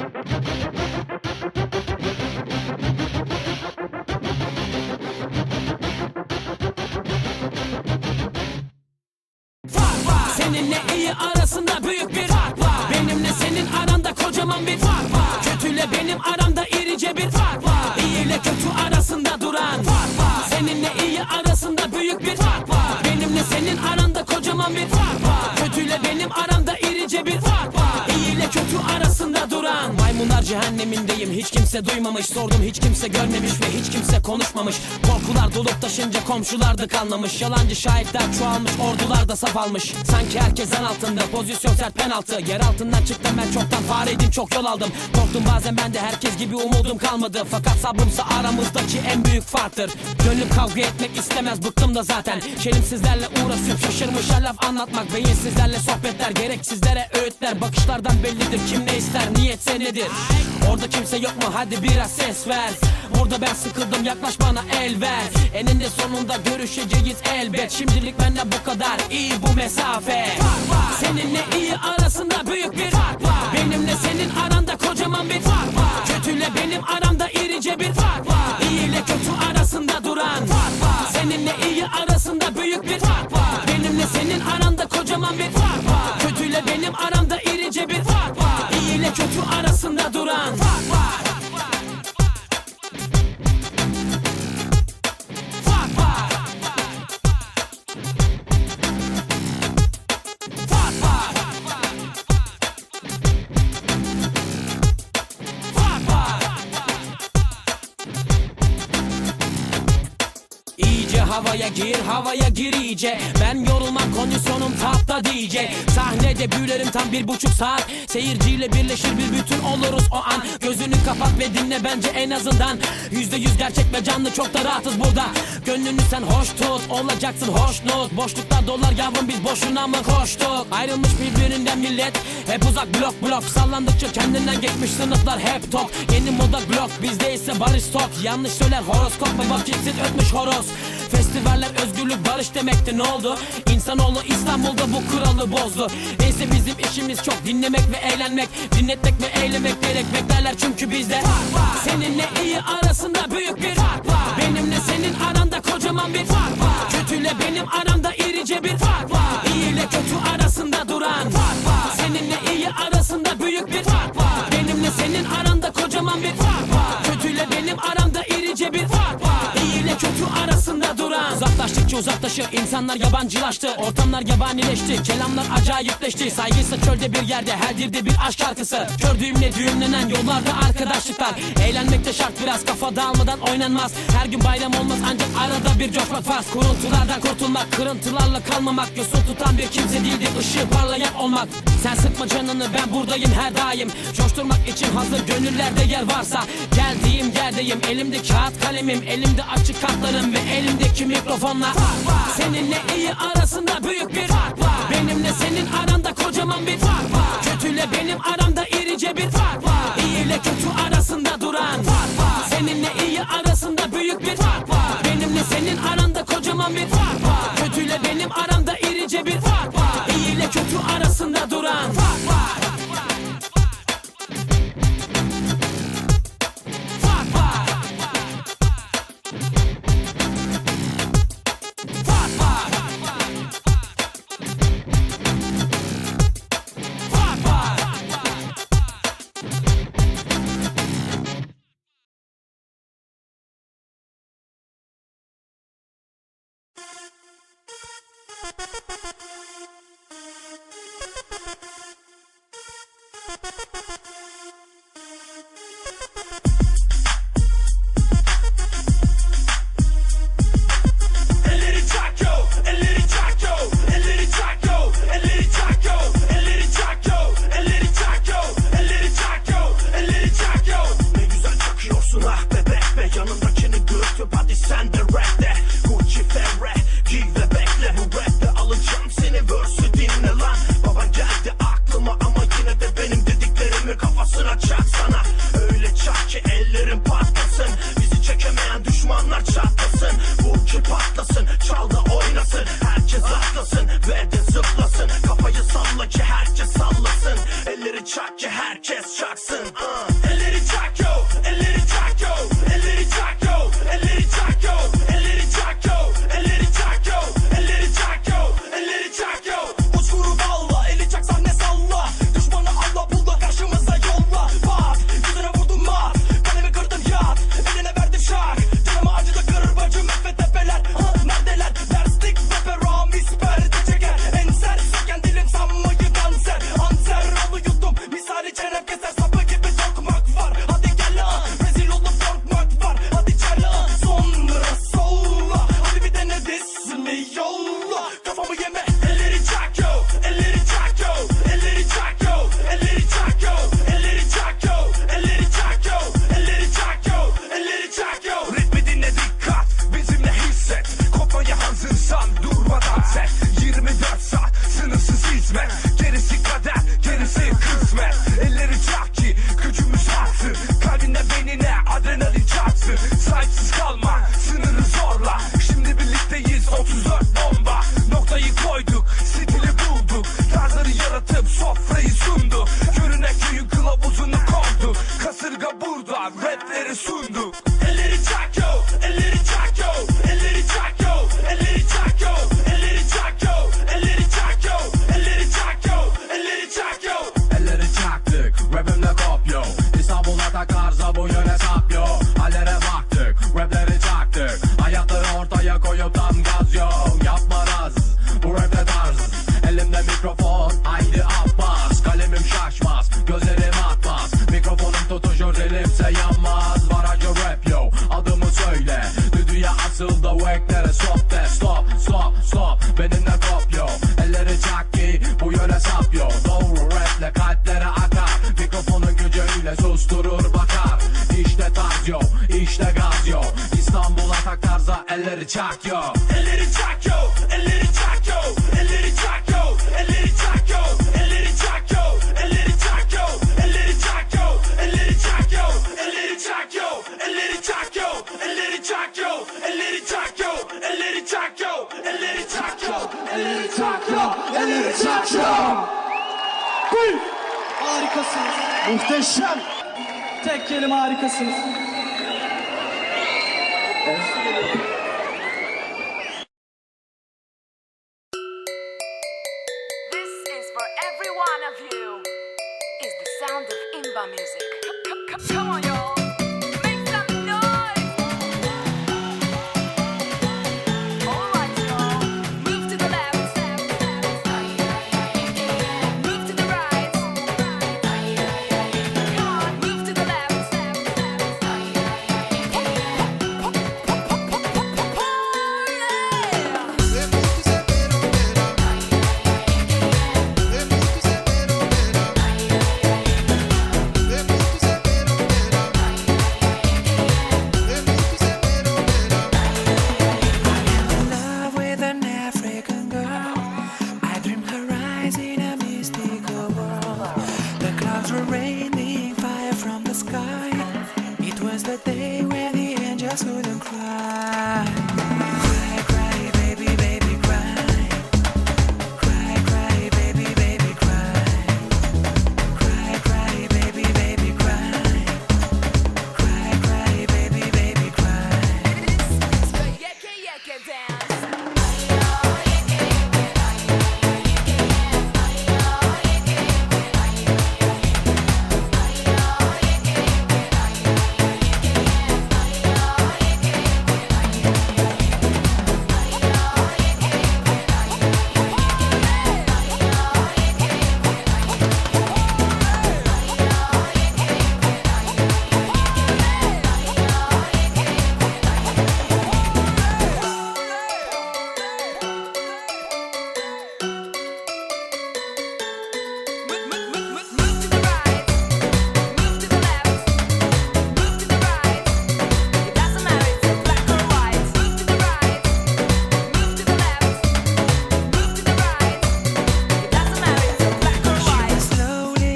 Seninle iyi arasında büyük bir fark var. Benimle senin aranda kocaman bir fark var. Kötüyle benim aramda irice bir fark var. İyi ile kötü arasında duran fark var. Seninle iyi arasında büyük bir fark var. Benimle senin aranda kocaman bir fark var. Kötüyle benim aramda irice bir fark var. İyi ile kötü arasında duran. Maymunlar cehennemindeyim, hiç kimse duymamış. Sordum, hiç kimse görmemiş ve hiç kimse konuşmamış. Korkular dolup taşınca komşular da kanlamış. Yalancı şahitler çoğalmış, ordular da saf almış. Sanki herkes en altında, pozisyon sert penaltı. Yer altından çıktım ben çoktan, fareydim çok yol aldım. Korktum bazen ben de, herkes gibi umudum kalmadı. Fakat sabrımsa aramızdaki en büyük farktır. Gönlüm kavga etmek istemez, bıktım da zaten. Şerimsizlerle uğraşıp şaşırmışa laf anlatmak. Beyinsizlerle sohbetler, gereksizlere öğütler. Bakışlardan bellidir kim ne ister, niyetse nedir. Orada kimse yok mu, hadi biraz ses ver. Burada ben sıkıldım, yaklaş bana el ver. Eninde sonunda görüşeceğiz elbet. Şimdilik bende bu kadar, iyi bu mesafe. Seninle iyi arasında büyük bir fark var. Benimle senin aranda kocaman bir fark var. Kötüyle benim aramda irice bir fark var. İyi ile kötü arasında duran fark var. Seninle iyi arasında büyük bir fark var. Benimle senin aranda kocaman bir fark var. Kötüyle benim aramda irice bir fark var. İyi ile kötü arasında duran fark var. Havaya gir iyice. Ben yorulmam, kondisyonum tapta DJ. Sahnede büyülerim tam 1,5 saat. Seyirciyle birleşir bir bütün oluruz o an. Gözünü kapat ve dinle bence en azından. %100 gerçek ve canlı, çok da rahatız burada. Gönlünü sen hoş tut, olacaksın hoşnut. Boşlukta dolar yavrum, biz boşuna mı koştuk? Ayrılmış birbirinden millet, hep uzak blok. Sallandıkça kendinden geçmiş sınıflar hep tok. Yeni moda blok, bizde ise barış tok. Yanlış söyler horoskop ve vakitsiz ötmüş horoz. Festivaller özgürlük barış demekti, ne oldu? İnsanoğlu İstanbul'da bu kuralı bozdu. Neyse bizim işimiz çok, dinlemek ve eğlenmek. Dinletmek ve eylemek gerek, beklerler çünkü bizde seninle iyi arasında büyük bir fark var. Benimle senin aranda kocaman bir fark var. Kötüyle benim aramda irice bir fark var. İyi ile kötü arasında duran fark var. Seninle iyi arasında büyük bir fark var. Benimle senin aranda kocaman bir fark var. Kötüyle benim aramda irice bir fark var. İyi ile kötü arasında duran. Uzaklaştıkça uzaklaşır, insanlar yabancılaştı. Ortamlar yabanileşti, kelamlar acayipleşti. Saygıysa çölde bir yerde, her dilde bir aşk şarkısı. Gördüğümle düğümlenen yollarda arkadaşlıklar. Eğlenmek de şart, biraz kafa dağılmadan oynanmaz. Her gün bayram olmaz, ancak arada bir coşmak farz. Kuruntulardan kurtulmak, kırıntılarla kalmamak. Yosun tutan bir kimse değildi, ışığı parlayan olmak. Sen sıkma canını, ben buradayım her daim. Coşturmak için hazır, gönüllerde yer varsa. Geldiğim yerdeyim, elimde kağıt kalemim. Elimde açık kartlarım ve elimdeki mikrofonla. Seninle iyi arasında büyük bir fark var. Benimle senin aranda kocaman bir fark var. Kötüyle benim aramda irice bir fark var. İyi ile kötü arasında duran fark var. Seninle iyi arasında büyük bir fark var. Benimle senin aranda kocaman bir fark var. Kötüyle benim aramda irice bir fark var. İyi ile kötü arasında duran fark var. Çak ki herkes çaksın. Sessiz kalma, sınırı zorla. Şimdi birlikteyiz 34 bomba. Noktayı koyduk, stili bulduk. Tarzları yaratıp sofrayı sunduk. Görünen köyün kılavuzunu kovduk. Kasırga burada, rapleri sunduk. Elleri çak yo, elleri çak yo, elleri çak yo, elleri çak yo, elleri çak yo, elleri çak yo, elleri çak yo, elleri çak yo. Elleri çaktık, rapimle kopyo. İstanbul'a takarsa bu yöne sapyo. Hallere baktık, rapleri çaktık. Hayatları ortaya koyup tam gaz yo. Yapma naz, bu rapte tarz. Elimde mikrofon, haydi Abbas. Kalemim şaşmaz, gözlerim atmaz. Mikrofonum tutuşur, dilimse yanmaz. Barajı rap yo, adımı söyle. Düdüğe asıl da eklere stop de. Stop, stop, stop, benimle kopyo. Elleri çak ki bu yöne sapyo. Doğru raple kalplere akar. Mikrofonun gücüyle susturur bakar. İşte tarz yo, işte gaz yo. İstanbul'a tak tarza elleri çak yo. Elleri çak yo, elleri çak yo, elleri çak yo, elleri çak yo, elleri çak yo, elleri çak yo, elleri çak yo, elleri çak yo, elleri çak yo, elleri çak yo, elleri çak yo, elleri çak yo, elleri çak yo, elleri çak yo, elleri çak yo, elleri çak yo. Harikasınız. Muhteşem. Tek kelime harikasınız. This is for every one of you. Is the sound of Imba music. Come on, y'all. Make some noise. All right, y'all. Move to the left. Move to the right. Come on, move to the left. Love with an African girl. I dreamed her eyes in a mystical world. The clouds were raining fire from the sky. It was the day when the angels couldn't cry.